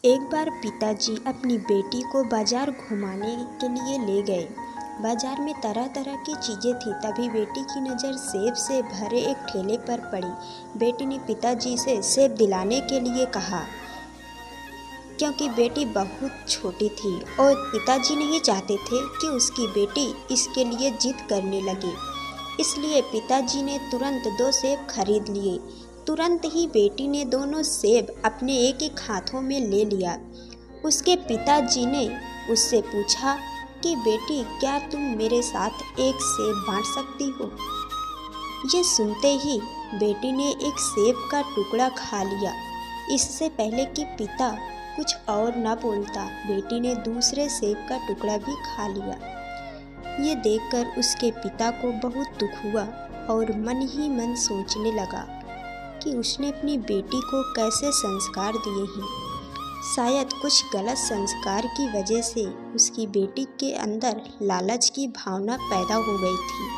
एक बार पिताजी अपनी बेटी को बाजार घुमाने के लिए ले गए। बाजार में तरह तरह की चीज़ें थी। तभी बेटी की नज़र सेब से भरे एक ठेले पर पड़ी। बेटी ने पिताजी से सेब दिलाने के लिए कहा, क्योंकि बेटी बहुत छोटी थी और पिताजी नहीं चाहते थे कि उसकी बेटी इसके लिए जिद करने लगे। इसलिए पिताजी ने तुरंत 2 सेब खरीद लिए। तुरंत ही बेटी ने दोनों सेब अपने एक एक हाथों में ले लिया। उसके पिताजी ने उससे पूछा कि बेटी, क्या तुम मेरे साथ एक सेब बांट सकती हो? ये सुनते ही बेटी ने एक सेब का टुकड़ा खा लिया। इससे पहले कि पिता कुछ और न बोलता, बेटी ने दूसरे सेब का टुकड़ा भी खा लिया। ये देखकर उसके पिता को बहुत दुख हुआ और मन ही मन सोचने लगा कि उसने अपनी बेटी को कैसे संस्कार दिए हैं। शायद कुछ गलत संस्कार की वजह से उसकी बेटी के अंदर लालच की भावना पैदा हो गई थी।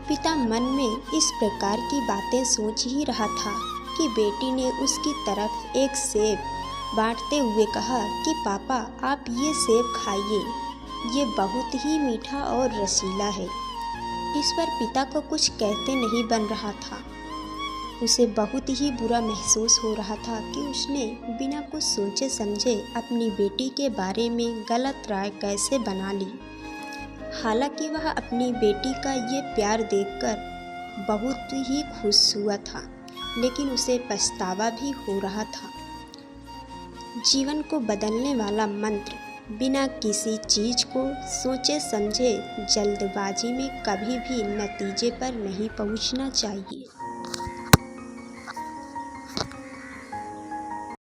पिता मन में इस प्रकार की बातें सोच ही रहा था कि बेटी ने उसकी तरफ एक सेब बांटते हुए कहा कि पापा, आप ये सेब खाइए, ये बहुत ही मीठा और रसीला है। इस पर पिता को कुछ कहते नहीं बन रहा था। उसे बहुत ही बुरा महसूस हो रहा था कि उसने बिना कुछ सोचे समझे अपनी बेटी के बारे में गलत राय कैसे बना ली। हालांकि वह अपनी बेटी का ये प्यार देखकर बहुत ही खुश हुआ था, लेकिन उसे पछतावा भी हो रहा था। जीवन को बदलने वाला मंत्र, बिना किसी चीज़ को सोचे समझे जल्दबाजी में कभी भी नतीजे पर नहीं पहुंचना चाहिए।